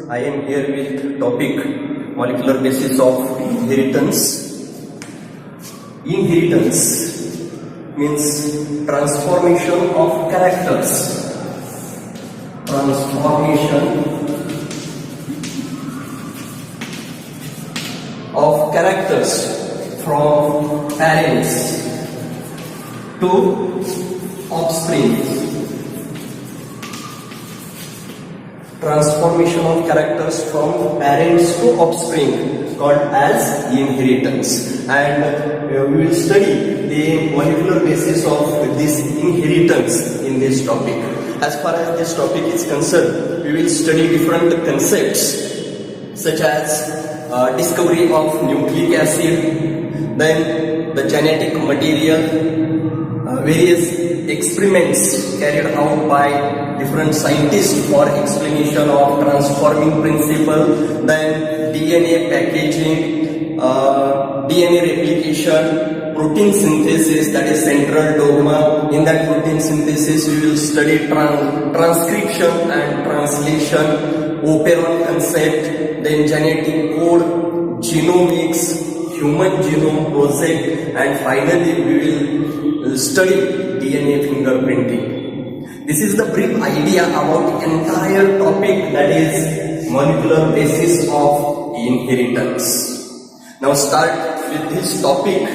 I am here with topic molecular basis of inheritance. Inheritance means transformation of characters. Transformation of characters from parents to offspring. Transformation of characters from parents to offspring called as inheritance, and we will study the molecular basis of this inheritance in this topic. As far as this topic is concerned, we will study different concepts such as discovery of nucleic acid, then the genetic material, various experiments carried out by different scientists for explanation of transforming principle, then DNA packaging, DNA replication, protein synthesis, that is central dogma. In that protein synthesis we will study transcription and translation, operon concept, then genetic code, genomics, human genome project, and finally we will study DNA fingerprinting. This is the brief idea about the entire topic, that is molecular basis of inheritance. Now start with this topic.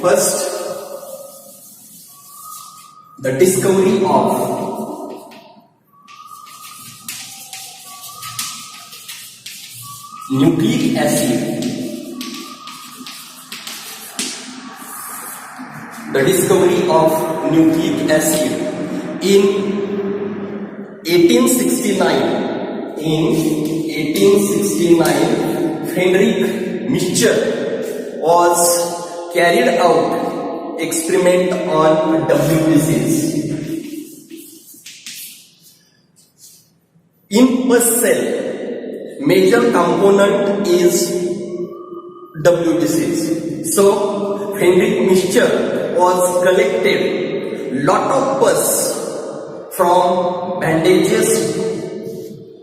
First, the discovery of nucleic acid. The discovery of nucleic acid in 1869. Friedrich Miescher was carried out experiment on WBCs. In pus cell, major component is WBCs. So Friedrich Miescher was collected lot of pus from bandages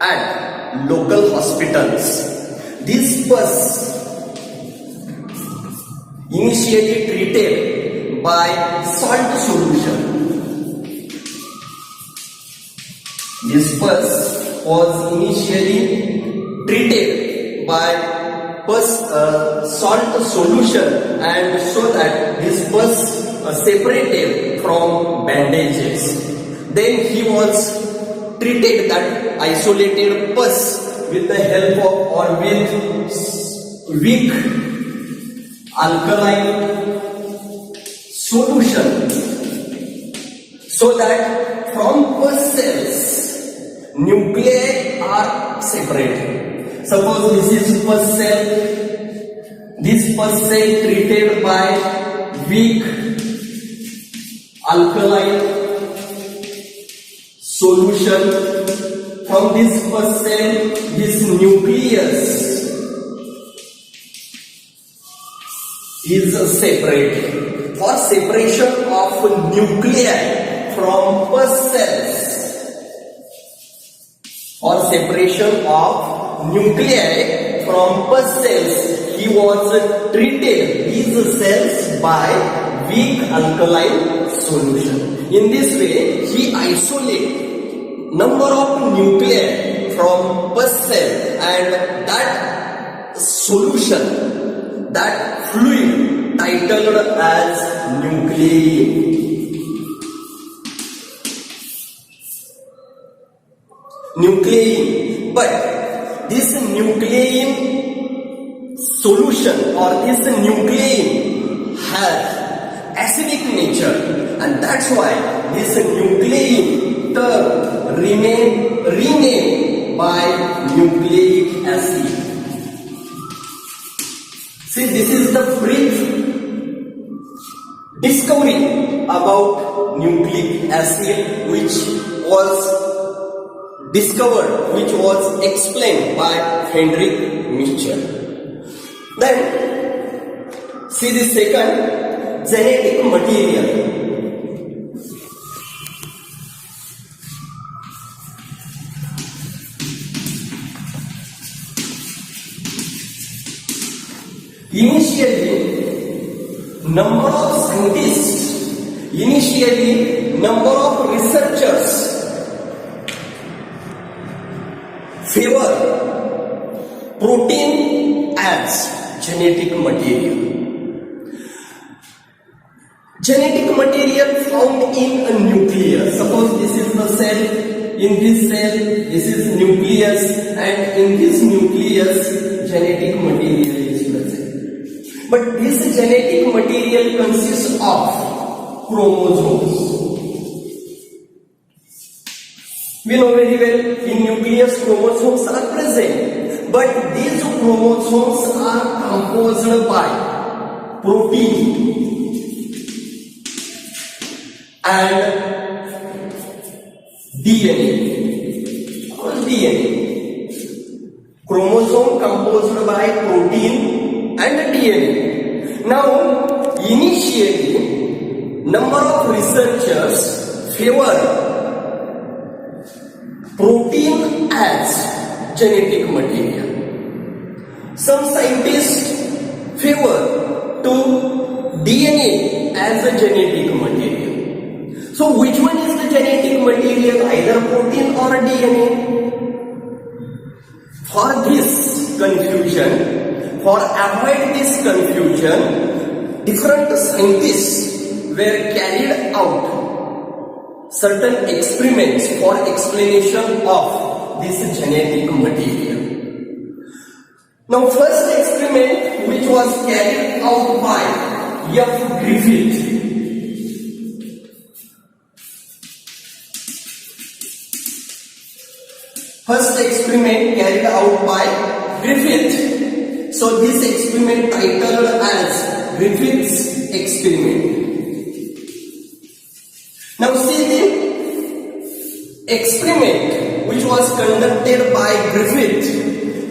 and local hospitals. This pus initially treated by salt solution. This pus was initially treated by salt solution, and so that this pus separated from bandages. Then he was treated that isolated pus with the help of or with weak alkaline solution, so that from pus cells nuclei are separated. Suppose this is pus cell. This pus cell treated by weak alkaline solution. From this pus cell, this nucleus is separated. For separation of nuclei from pus cells, for separation of nuclei from pus cells, he was treated these cells by weak alkaline solution. In this way, he isolated number of nuclei from pus cell, and that solution, that fluid, titled as nuclein. Nuclein. But this nuclein solution or this nuclein has acidic nature, and that's why this nuclein term renamed by nucleic acid. See, this is the brief discovery about nucleic acid, which was discovered, which was explained by Friedrich Miescher. Then, see the second, genetic material. Initially, number of scientists, initially number of researchers favor protein as genetic material. Genetic material found in a nucleus. Suppose this is the cell. In this cell, this is nucleus, and in this nucleus, genetic material is present. But this genetic material consists of chromosomes. We know very well in nucleus chromosomes are present, but these chromosomes are composed by protein and DNA. Chromosome composed by protein and DNA. Now, initially, number of researchers favor protein as genetic material. Some scientists favor to DNA as a genetic material. So which one is the genetic material, either protein or DNA? For this confusion, for avoid this confusion, different scientists were carried out certain experiments for explanation of this genetic material. Now, first experiment which was carried out by F. Griffith. First experiment carried out by Griffith. So this experiment titled as Griffith's experiment. Now see the experiment which was conducted by Griffith.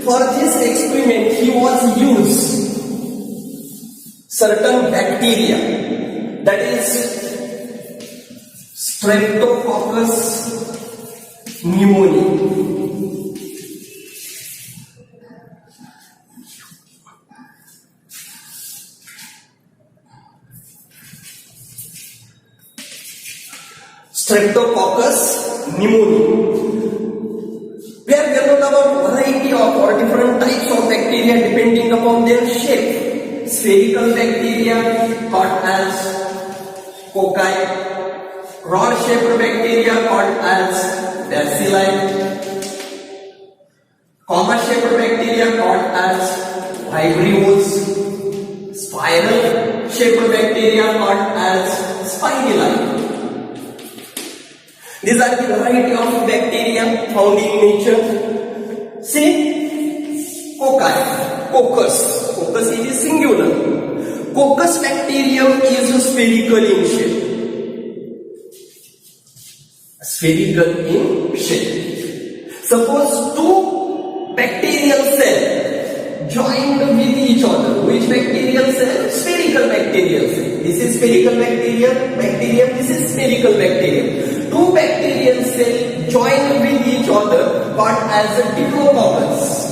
For this experiment he was used certain bacteria, that is Streptococcus pneumoniae. Streptococcus pneumoniae. We are learning about variety of or different types of bacteria depending upon their shape. Spherical bacteria called as cocci, rod-shaped bacteria called as bacilli, comma-shaped bacteria called as vibrios, spiral-shaped bacteria called as spiruli. These are the variety of bacteria found in nature. See, cocci, coccus. Coccus is singular. Coccus bacterium is spherical in shape. Spherical in shape. Suppose two bacterial cells joined with each other. Which bacterial cell? Spherical bacterial cell. This is spherical bacterium. This is spherical bacterium. Two bacterial cells joined with each other called as a diplococcus.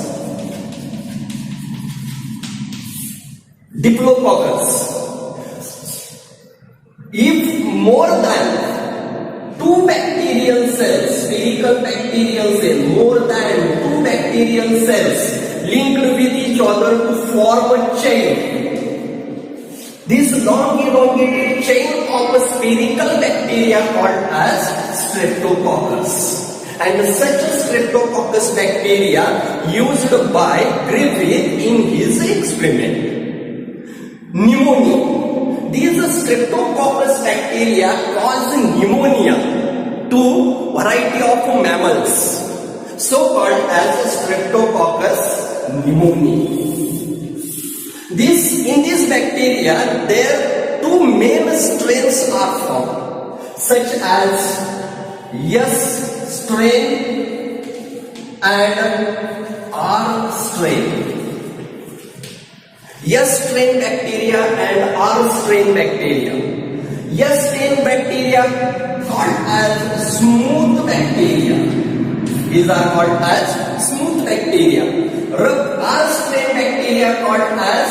If more than two bacterial cells, spherical bacterial cell, more than two bacterial cells linked with each other to form a chain. This long elongated chain of a spherical bacteria called as Streptococcus. And such a Streptococcus bacteria used by Griffith in his experiment. Pneumonia. These Streptococcus bacteria cause pneumonia to variety of mammals, so called as Streptococcus pneumoniae. In this bacteria, there two main strains are found, such as S strain and R strain. S strain bacteria and R strain bacteria. S strain bacteria called as smooth bacteria. These are called as smooth bacteria. R strain bacteria called as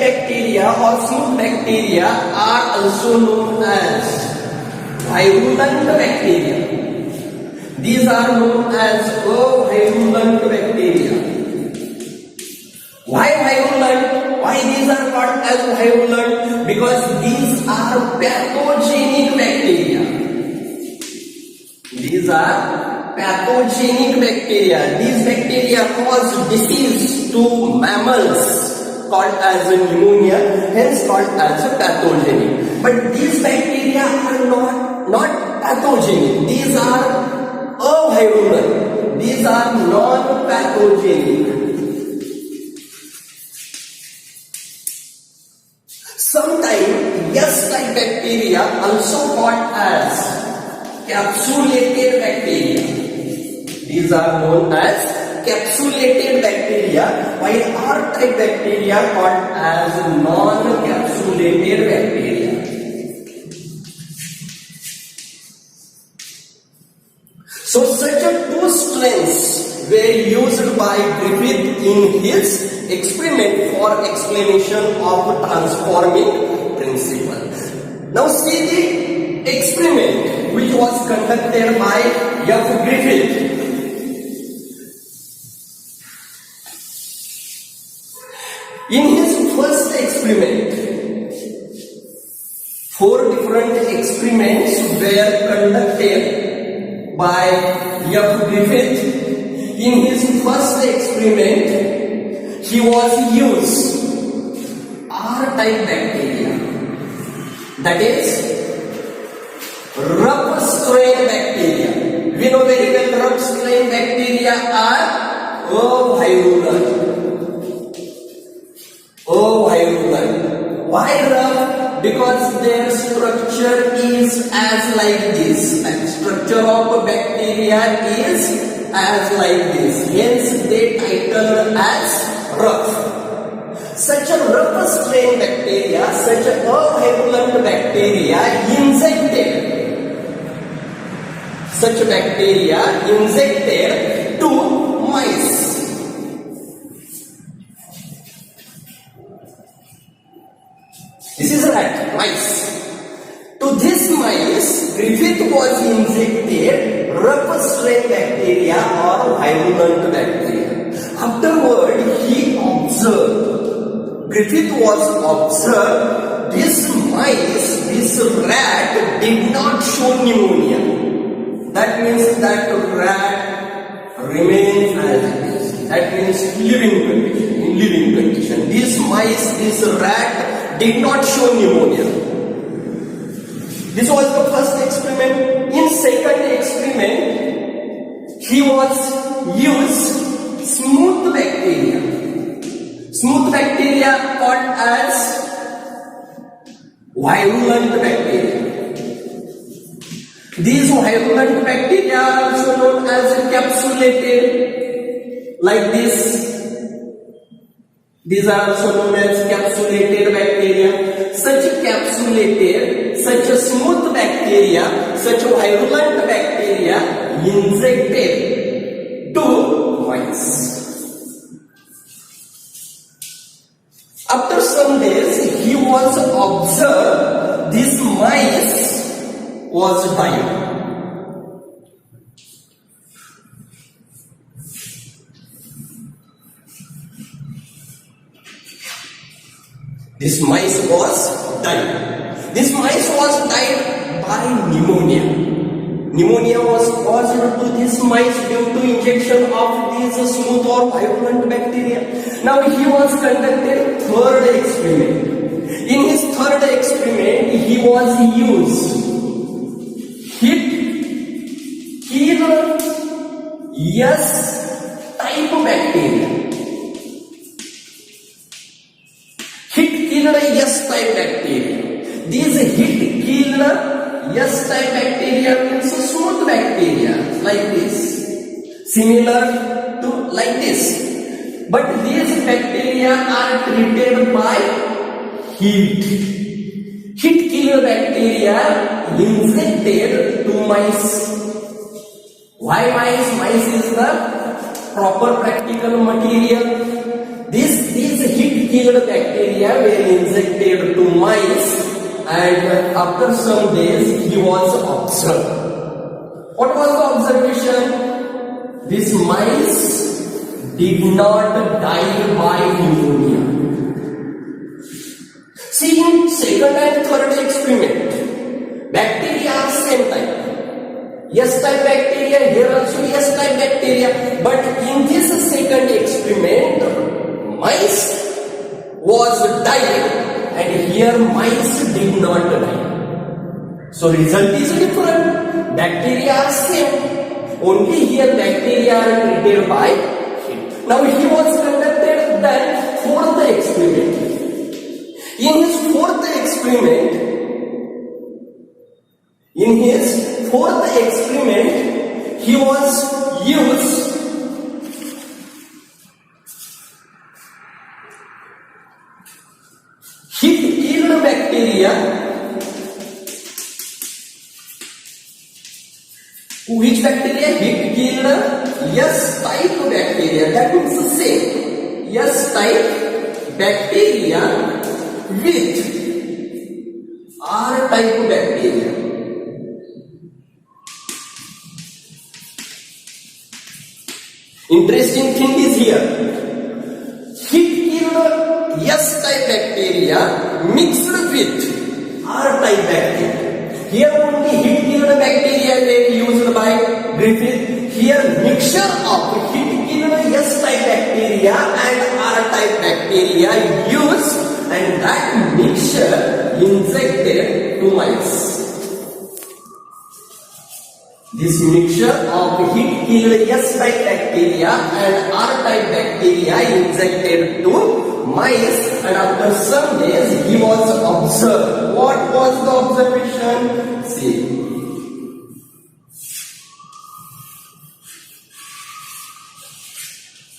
bacteria or smooth bacteria are also known as virulent bacteria. These are known as virulent bacteria. Why virulent? Why these are called as virulent? Because these are pathogenic bacteria. These are pathogenic bacteria. These bacteria cause disease to mammals called as pneumonia, hence called as pathogenic. But these bacteria are not pathogenic. These are avirulent. These are non-pathogenic. Sometimes yeast-like bacteria, also called as capsulated bacteria. These are known as capsulated bacteria, while R-type bacteria called as non-capsulated bacteria. So such two strains were used by Griffith in his experiment for explanation of transforming principle. Now see the experiment which was conducted by F. Griffith. In his first experiment, 4 different experiments were conducted by F. Griffith. In his first experiment, he was used R-type bacteria, that is rough strain bacteria. We know very well rough strain bacteria are virulent. Why rough? Because their structure is as like this. And structure of bacteria is as like this. Hence they titled as rough. Such a rough strain bacteria, such a virulent bacteria injected to mice. This is rat, mice. To this mice, Griffith was injected rough strain bacteria or virulent bacteria. Afterward, Griffith was observed, this mice, this rat did not show pneumonia. That means that rat remains as it is. That means in living condition. This mice, this rat did not show pneumonia. This was the first experiment. In second experiment, he was used smooth bacteria. Smooth bacteria called as virulent bacteria. These virulent bacteria are also known as capsulated, like this. These are also known as capsulated bacteria. Such a smooth bacteria, such a virulent bacteria injected to mice. After some days, he was observed this mice was dying. This mice was died. This mice was died by pneumonia. Pneumonia was caused to this mice due to injection of these smooth or virulent bacteria. Now he was conducted third experiment. In his third experiment, he was used kill yeast type bacteria. Killed yeast type bacteria. These killed yeast type bacteria means smooth bacteria like this, similar to like this. But these bacteria are treated by heat. Heat killed bacteria injected to mice. Why mice? Mice is the proper practical material. These heat killed bacteria were injected to mice, and after some days he was observed. What was the observation? These mice did not die by pneumonia. See, in second and third experiment, bacteria are same type. S type bacteria, here also S type bacteria. But in this second experiment, mice was dying, and here mice did not die. So result is different. Bacteria are same. Only here bacteria are treated by heat. Now he was conducted that fourth experiment. In his fourth experiment, he was used heat-killed bacteria. Which bacteria? Heat-killed S type bacteria. That means the same. S type bacteria with R type bacteria. Interesting thing is here. Heat-killed S type bacteria mixed with R type bacteria. Here only heat-killed bacteria were used by Griffith. Here mixture of heat-killed S type bacteria and R type bacteria used, and that mixture injected to mice. This mixture of heat-killed S type bacteria and R type bacteria injected to mice, and after some days he was observed. What was the observation? See.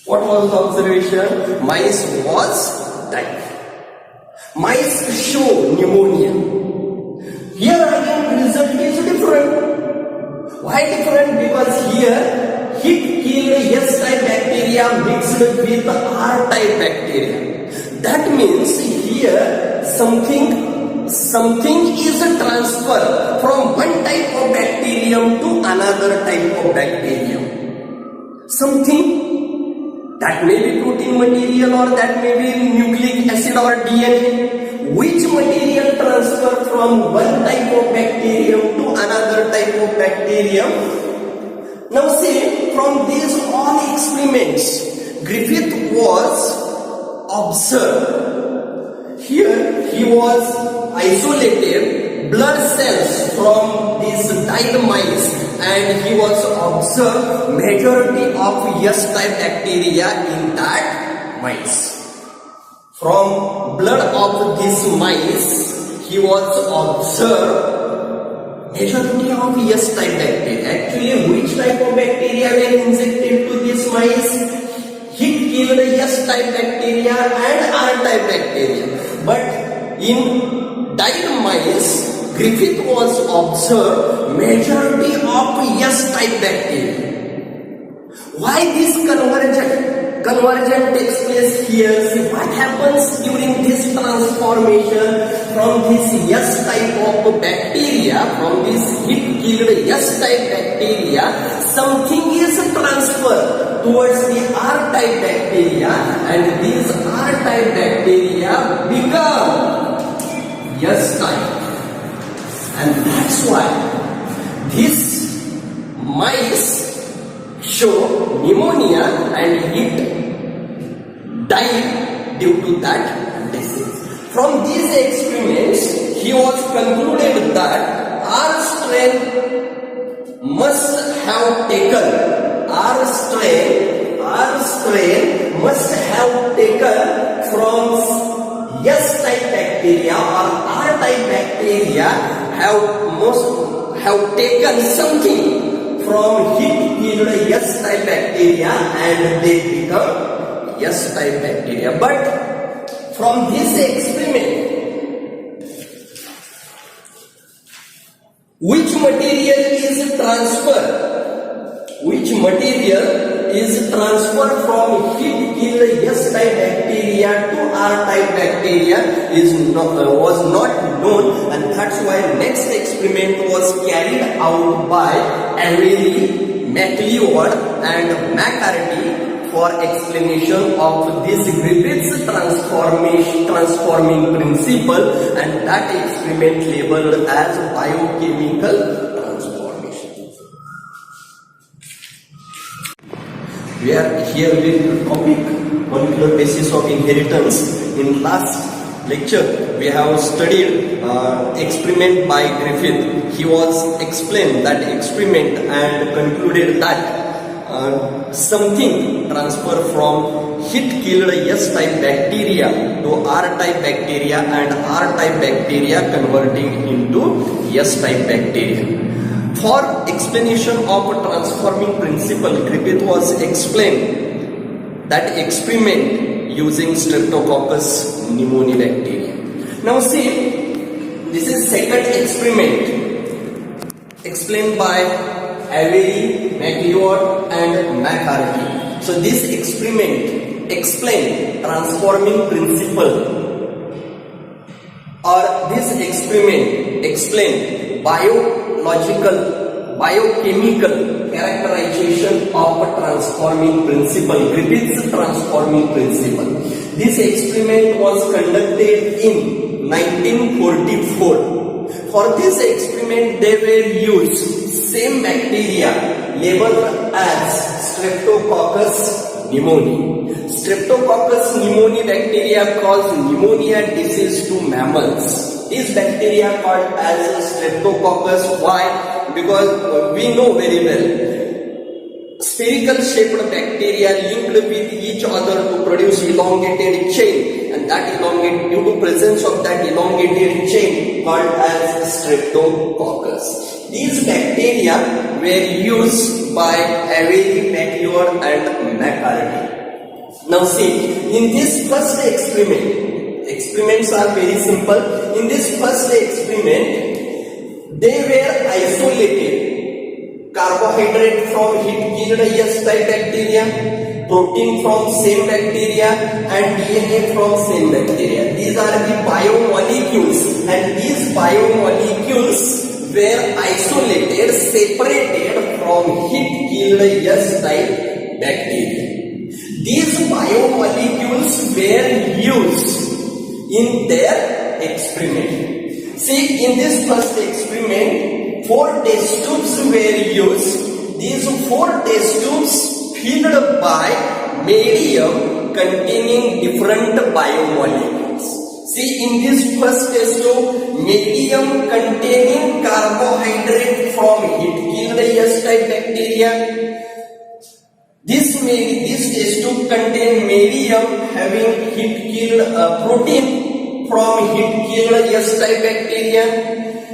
What was the observation? Mice was dying. Mice show pneumonia. Here again result is different. Why different? Because here heat-killed S type bacteria mixed with R type bacteria. That means here something is transferred from one type of bacterium to another type of bacterium. Something that may be protein material, or that may be nucleic acid or DNA. Which material transfer from one type of bacterium to another type of bacterium? Now see, from these all experiments, Griffith was observed. Here he was isolated blood cells from these died mice, and he was observed majority of S type bacteria in that mice. From blood of these mice, he was observed majority of S type bacteria. Actually, which type of bacteria were injected to these mice? Heat-killed S type bacteria and R type bacteria. But in died mice, Griffith was observed majority of S type bacteria. Why this conversion takes place here? See what happens during this transformation from this S type of bacteria, from this heat-killed S type bacteria, something is transferred towards the R type bacteria, and these R type bacteria become S type. And that's why these mice show pneumonia and it died due to that disease. From these experiments, he was concluded that R strain must have taken from S type bacteria or R type bacteria have taken something from heat-killed S type bacteria, and they become S type bacteria. But from this experiment, which material is transferred? Which material is transferred from heat-killed S-type bacteria to R-type bacteria was not known, and that's why next experiment was carried out by Avery, MacLeod and McCarthy for explanation of this Griffith's transforming principle, and that experiment labeled as biochemical transformation. We are here with the topic molecular basis of inheritance. In last lecture we have studied experiment by Griffith. He was explained that experiment and concluded that something transfer from heat-killed S-type bacteria to R-type bacteria, and R-type bacteria converting into S-type bacteria. For explanation of transforming principle, Griffith was explained that experiment using Streptococcus pneumoniae bacteria. Now see, this is second experiment explained by Avery, MacLeod and McCarthy. So this experiment explained transforming principle, or this experiment explained biochemical characterization of transforming principle, Griffith's transforming principle. This experiment was conducted in 1944. For this experiment they were used same bacteria labeled as Streptococcus pneumoniae. Streptococcus pneumoniae bacteria cause pneumonia disease to mammals. This bacteria called as Streptococcus. Why? Because we know very well spherical shaped bacteria linked with each other to produce elongated chain, and that due to presence of that elongated chain called as Streptococcus. These bacteria were used by Avery, MacLeod and McCarthy. Now see, in this first experiment, experiments are very simple. In this first experiment, they were isolated carbohydrate from heat-killed S-type bacteria, protein from same bacteria and DNA from same bacteria. These are the biomolecules, and these biomolecules were isolated, separated from heat-killed S-type bacteria. These biomolecules were used in their experiment. See, in this first experiment, 4 test tubes were used. These 4 test tubes filled by medium containing different biomolecules. See, in this first test tube, medium containing carbohydrate from heat-killed S-type bacteria. This test tube contain medium having heat-killed protein from heat-killed S-type bacteria.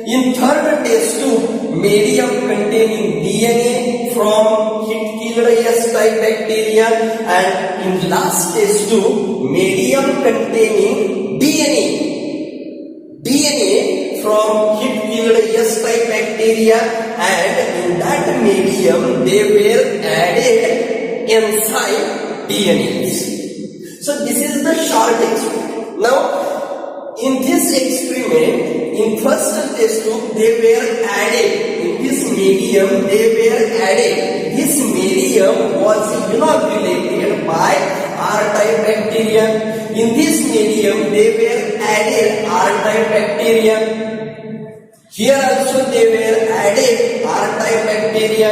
In third test tube, medium containing DNA from heat-killed S-type bacteria, and in last test tube, medium containing DNA from heat-killed S-type bacteria, and in that medium they were added enzyme DNAs. So this is the short experiment. Now in this experiment, in first test tube they were added, in this medium they were added, this medium was inoculated by R-type bacteria. In this medium they were added R-type bacteria. Here also they were added R-type bacteria.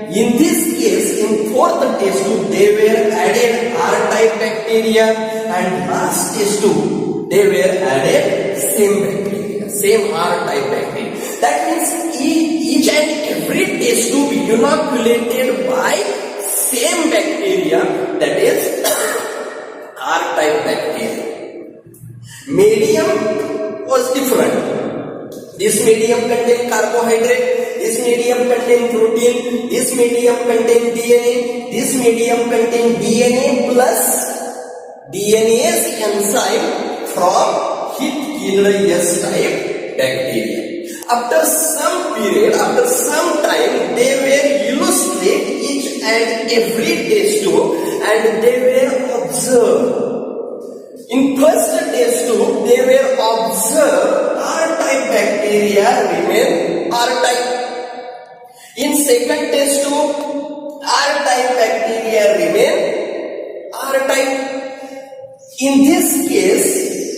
In this case, in fourth test tube they were added R-type bacteria, and last test tube they were added same bacteria, same R-type bacteria. That means each and every test tube inoculated by same bacteria, that is R-type bacteria. Medium was different. This medium contained carbohydrate, this medium contained protein, this medium contained DNA, this medium contained DNA plus DNase enzyme from heat-killed S-type bacteria. After some period, after some time, they will illustrate each and every test tube, and they were observed. In first test tube, they were observed R-type bacteria remain R-type. In second test tube, R-type bacteria remain R-type. In this case,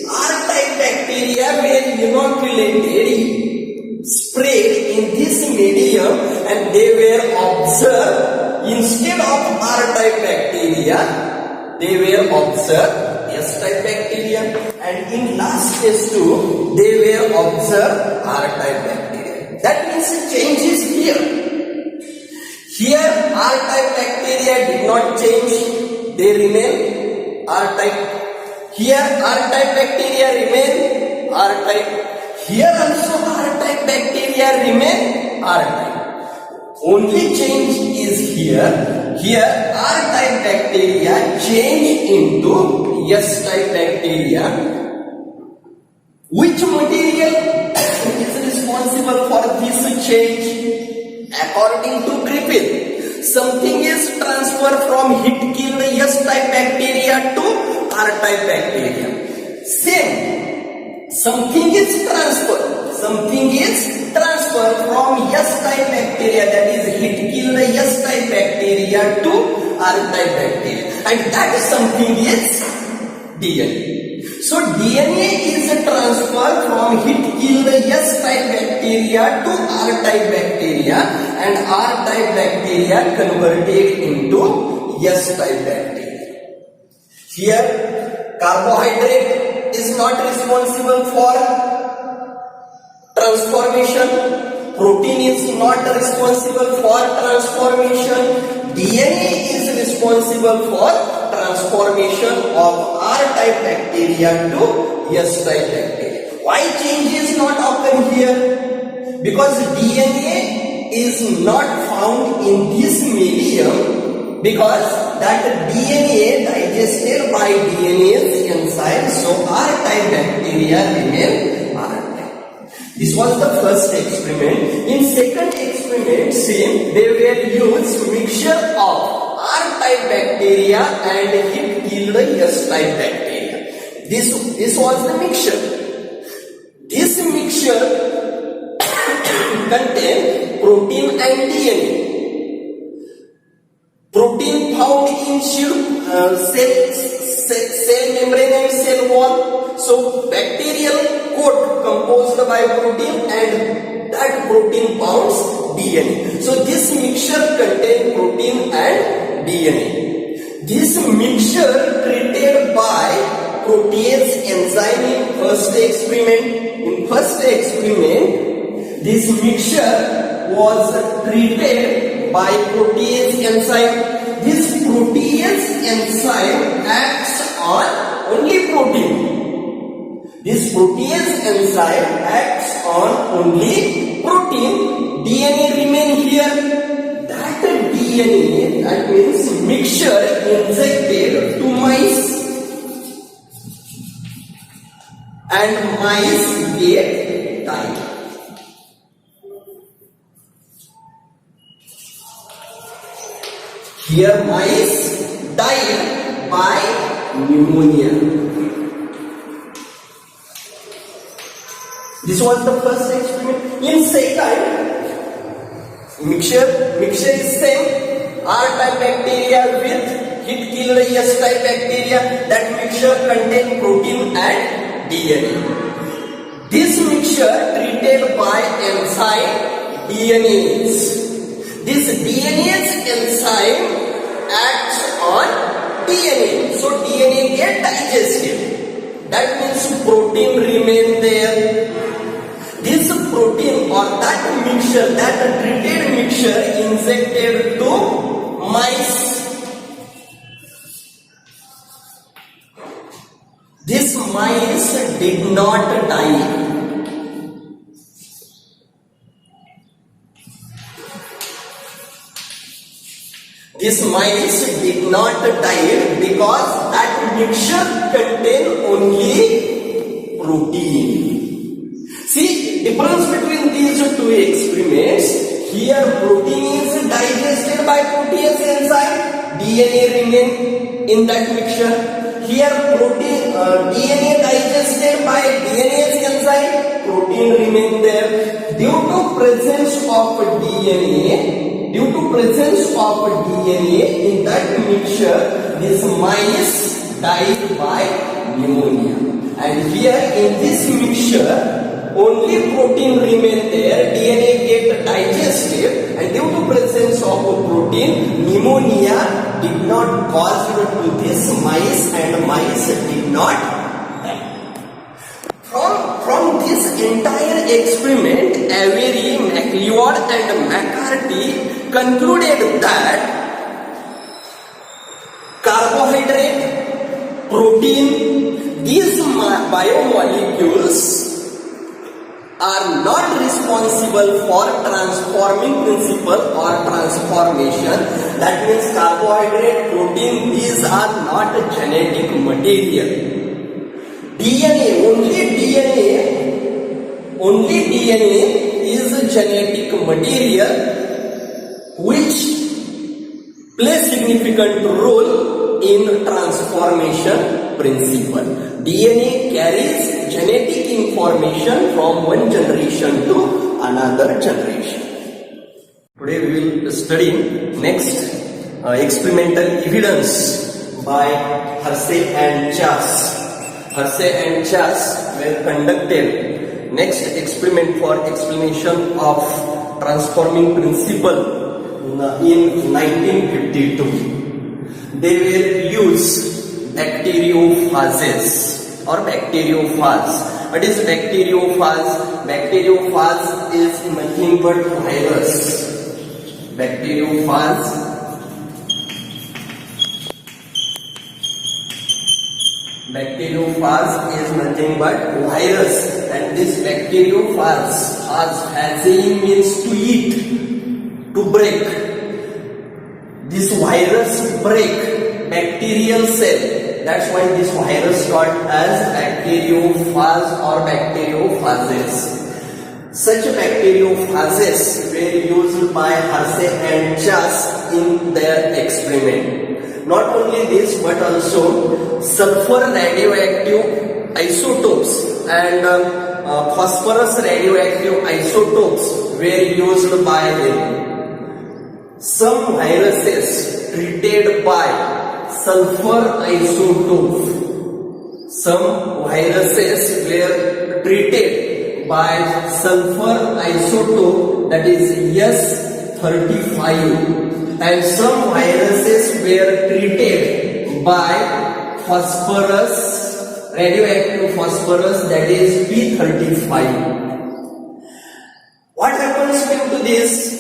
R-type bacteria were inoculated, spread in this medium, and they were observed. Instead of R-type bacteria, they were observed S-type bacteria, and in last test tube, they were observed R-type bacteria. That means the change is here. Here, R-type bacteria did not change, they remain R-type. Here, R-type bacteria remain R-type. Here also, R-type bacteria remain R-type. Only change is here. Here, R-type bacteria change into S-type bacteria. Which material is responsible for this change? According to Griffith, something is transferred from heat-killed S-type bacteria to R-type bacteria. Same, something is transferred. Something is transferred from S-type bacteria, that is heat-killed S-type bacteria to R-type bacteria, and that something is DNA. So DNA is transferred from heat-killed S-type bacteria to R-type bacteria, and R-type bacteria converted into S-type bacteria. Here, carbohydrate is not responsible for transformation. Protein is not responsible for transformation. DNA is responsible for transformation of R-type bacteria to S-type bacteria. Why change is not occurring here? Because DNA is not found in this medium, because that DNA digested by DNase enzyme, so R-type bacteria remain R-type. This was the first experiment. In second experiment, same, they were used mixture of R-type bacteria and heat-killed S-type bacteria. This was the mixture. This mixture contained protein and DNA. Protein found in cell membrane and cell wall. So bacterial coat composed by protein, and that protein bounds DNA. So this mixture contains protein and DNA. This mixture treated by protease enzyme in first experiment. In first experiment, this mixture was treated by protease enzyme. This protease enzyme acts on only protein. This protease enzyme acts on only protein. DNA remain here. That DNA, that means mixture injected to mice, and mice get died. Here mice died by pneumonia. This was the first experiment. In second, mixture is same. R-type bacteria with heat-killed S-type bacteria. That mixture contains protein and DNA. This mixture treated by enzyme DNase. This DNase enzyme acts on DNA. So DNA get digested. That means protein remain there. This protein or that mixture, that treated mixture injected to mice. This mice did not die. This mice did not die because that mixture contained only protein. See, difference between these two experiments. Here protein is digested by protease enzyme, DNA remain in that mixture. Here protein DNA digested by DNase enzyme, protein remain there. Due to presence of DNA in that mixture, this mice died by pneumonia. And here in this mixture, only protein remain there, DNA get digested, and due to presence of protein, pneumonia did not cause to this mice, and mice did not die. From this entire experiment, Avery, MacLeod and McCarthy concluded that carbohydrate, protein, these biomolecules are not responsible for transforming principle or transformation. That means carbohydrate, protein, these are not genetic material. Only DNA is genetic material which plays significant role in transformation principle. DNA carries genetic information from one generation to another generation. Today we will study next experimental evidence by Hersey and Chas. Hersey and Chas were conducted next experiment for explanation of transforming principle in 1952. They will use bacteriophages or bacteriophage. What is bacteriophage? Bacteriophage is nothing but virus. Bacteriophage is nothing but virus, and this bacteriophage, phagein means to eat, to break. This virus break bacterial cell. That's why this virus called as bacteriophage or bacteriophages. Such bacteriophages were used by Hersey and Chas in their experiment. Not only this, but also sulfur radioactive isotopes and phosphorus radioactive isotopes were used by them. Some viruses treated by sulfur isotope. Some viruses were treated by sulfur isotope, that is S35, and some viruses were treated by phosphorus, radioactive phosphorus, that is P35. What happens due to this?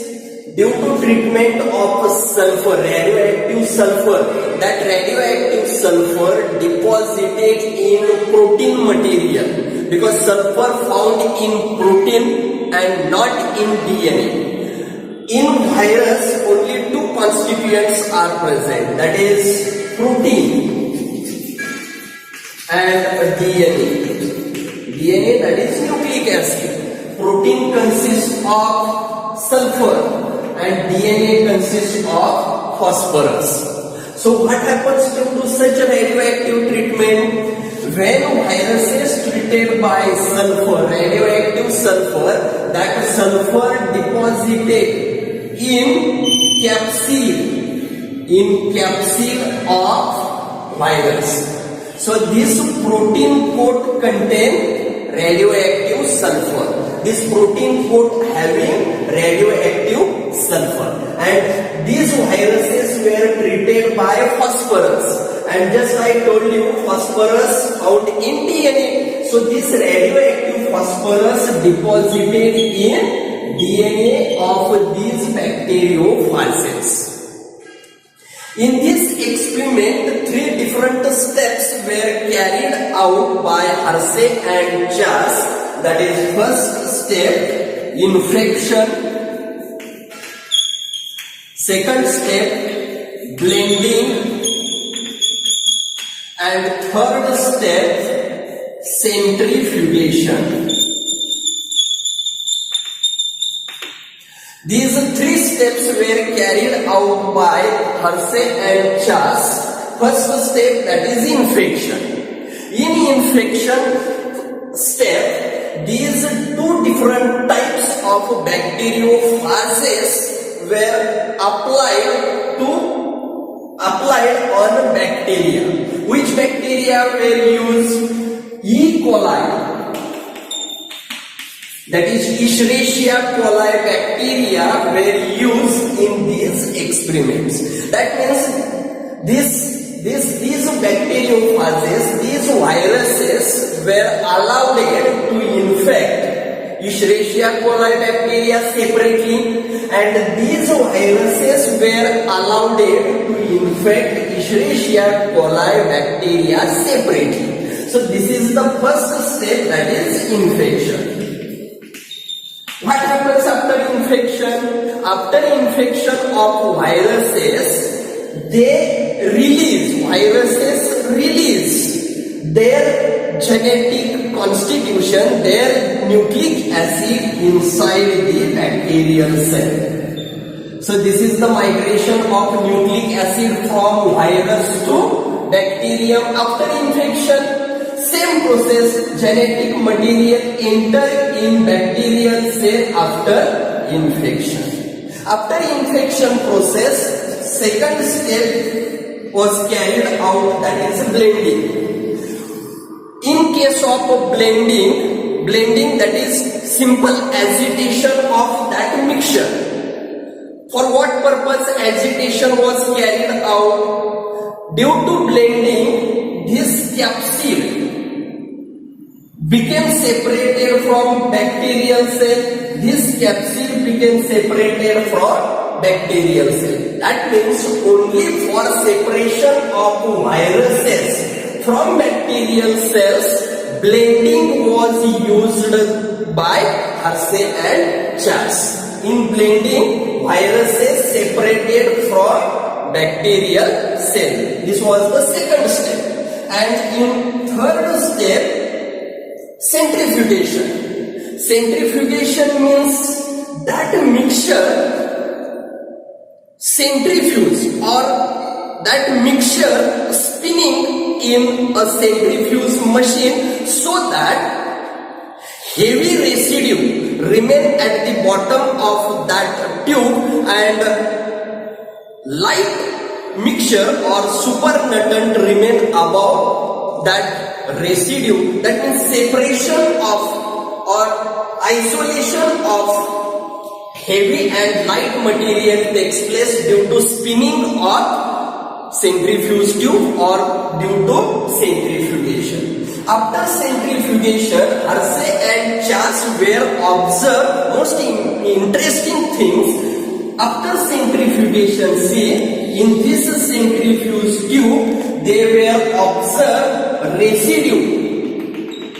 Due to treatment of sulfur, radioactive sulfur, that radioactive sulfur deposited in protein material, because sulfur found in protein and not in DNA. In virus, only two constituents are present, that is protein and DNA. DNA, that is nucleic acid. Protein consists of sulfur and DNA consists of phosphorus. So what happens due to such a radioactive treatment? When viruses treated by sulfur, radioactive sulfur, that sulfur deposited in capsule of virus. So this protein coat contain radioactive sulfur. This protein coat having radioactive sulfur, and these viruses were treated by phosphorus, and just I told you phosphorus found in DNA. So this radioactive phosphorus deposited in DNA of these bacteriophages. In this experiment, three different steps were carried out by Hersey and Chas. That is, first step, infection. Second step, blending. And third step, centrifugation. These three steps steps were carried out by Hersey and Chas. First step, that is infection. In infection step, these two different types of bacteriophages were applied on bacteria. Which bacteria were used? E. coli. That is Escherichia coli bacteria were used in these experiments. That means these bacteriophages, these viruses were allowed to infect Escherichia coli bacteria separately, and these viruses were allowed to infect Escherichia coli bacteria separately. So this is the first step, that is infection. What happens after infection? After infection of viruses, viruses release their genetic constitution, their nucleic acid inside the bacterial cell. So this is the migration of nucleic acid from virus to bacterium after infection. Same process, genetic material enter in bacterial cell after infection. After infection process, second step was carried out, that is blending. In case of blending, that is simple agitation of that mixture. For what purpose agitation was carried out? Due to blending, this capsule became separated from bacterial cell. This capsule became separated from bacterial cell. That means only for separation of viruses from bacterial cells, blending was used by Hersey and Chas. In blending, viruses separated from bacterial cell. This was the second step. And in third step, centrifugation. Centrifugation means that mixture centrifuge, or that mixture spinning in a centrifuge machine, so that heavy residue remain at the bottom of that tube and light mixture or supernatant remain above that residue. That means separation of or isolation of heavy and light material takes place due to spinning of centrifuge tube or due to centrifugation. After centrifugation, Hersey and Chas were observed most interesting things. After centrifugation, see, in this centrifuge tube, they were observed residue.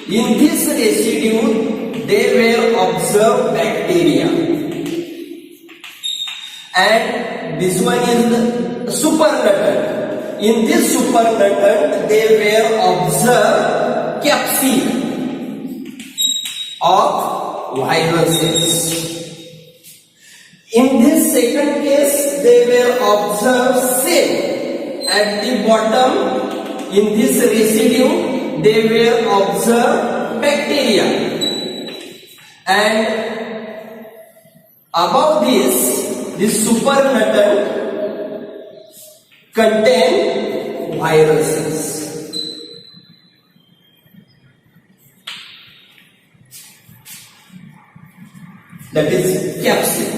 In this residue, they were observed bacteria. And this one is the supernatant. In this supernatant, they were observed capsule of viruses. In this second case, they were observed same. At the bottom, in this residue, they were observed bacteria. And above this supernatant contain viruses. That is capsule.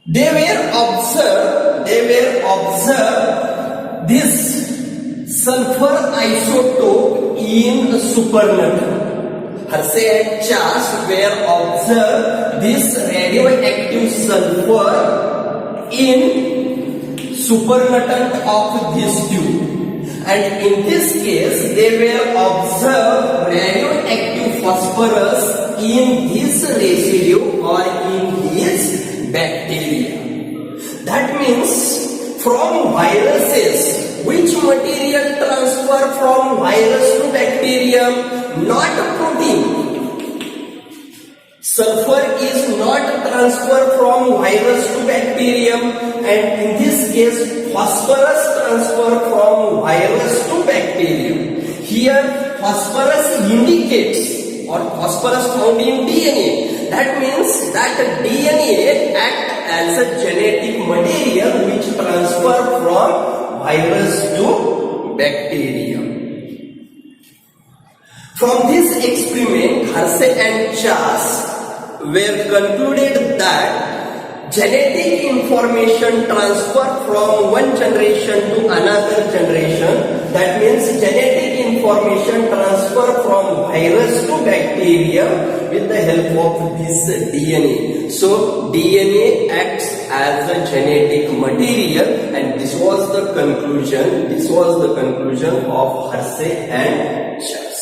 They were observed this sulfur isotope in supernatant. Hersey and Chas were observed this radioactive sulfur in supernatant of this tube. And in this case, they were observed radioactive phosphorus in this residue or in this bacteria. That means from viruses, which material transfer from virus to bacterium? Not protein. Sulfur is not transferred from virus to bacterium, and in this case phosphorus transfer from virus to bacterium. Here phosphorus indicates, or phosphorus found in DNA. That means that DNA act as a genetic material which transfer from virus to bacterium. From this experiment, Hersey and Chas were concluded that genetic information transfer from one generation to another generation. That means genetic information transfer from virus to bacteria with the help of this DNA. So DNA acts as a genetic material, and this was the conclusion of Hersey and Chas.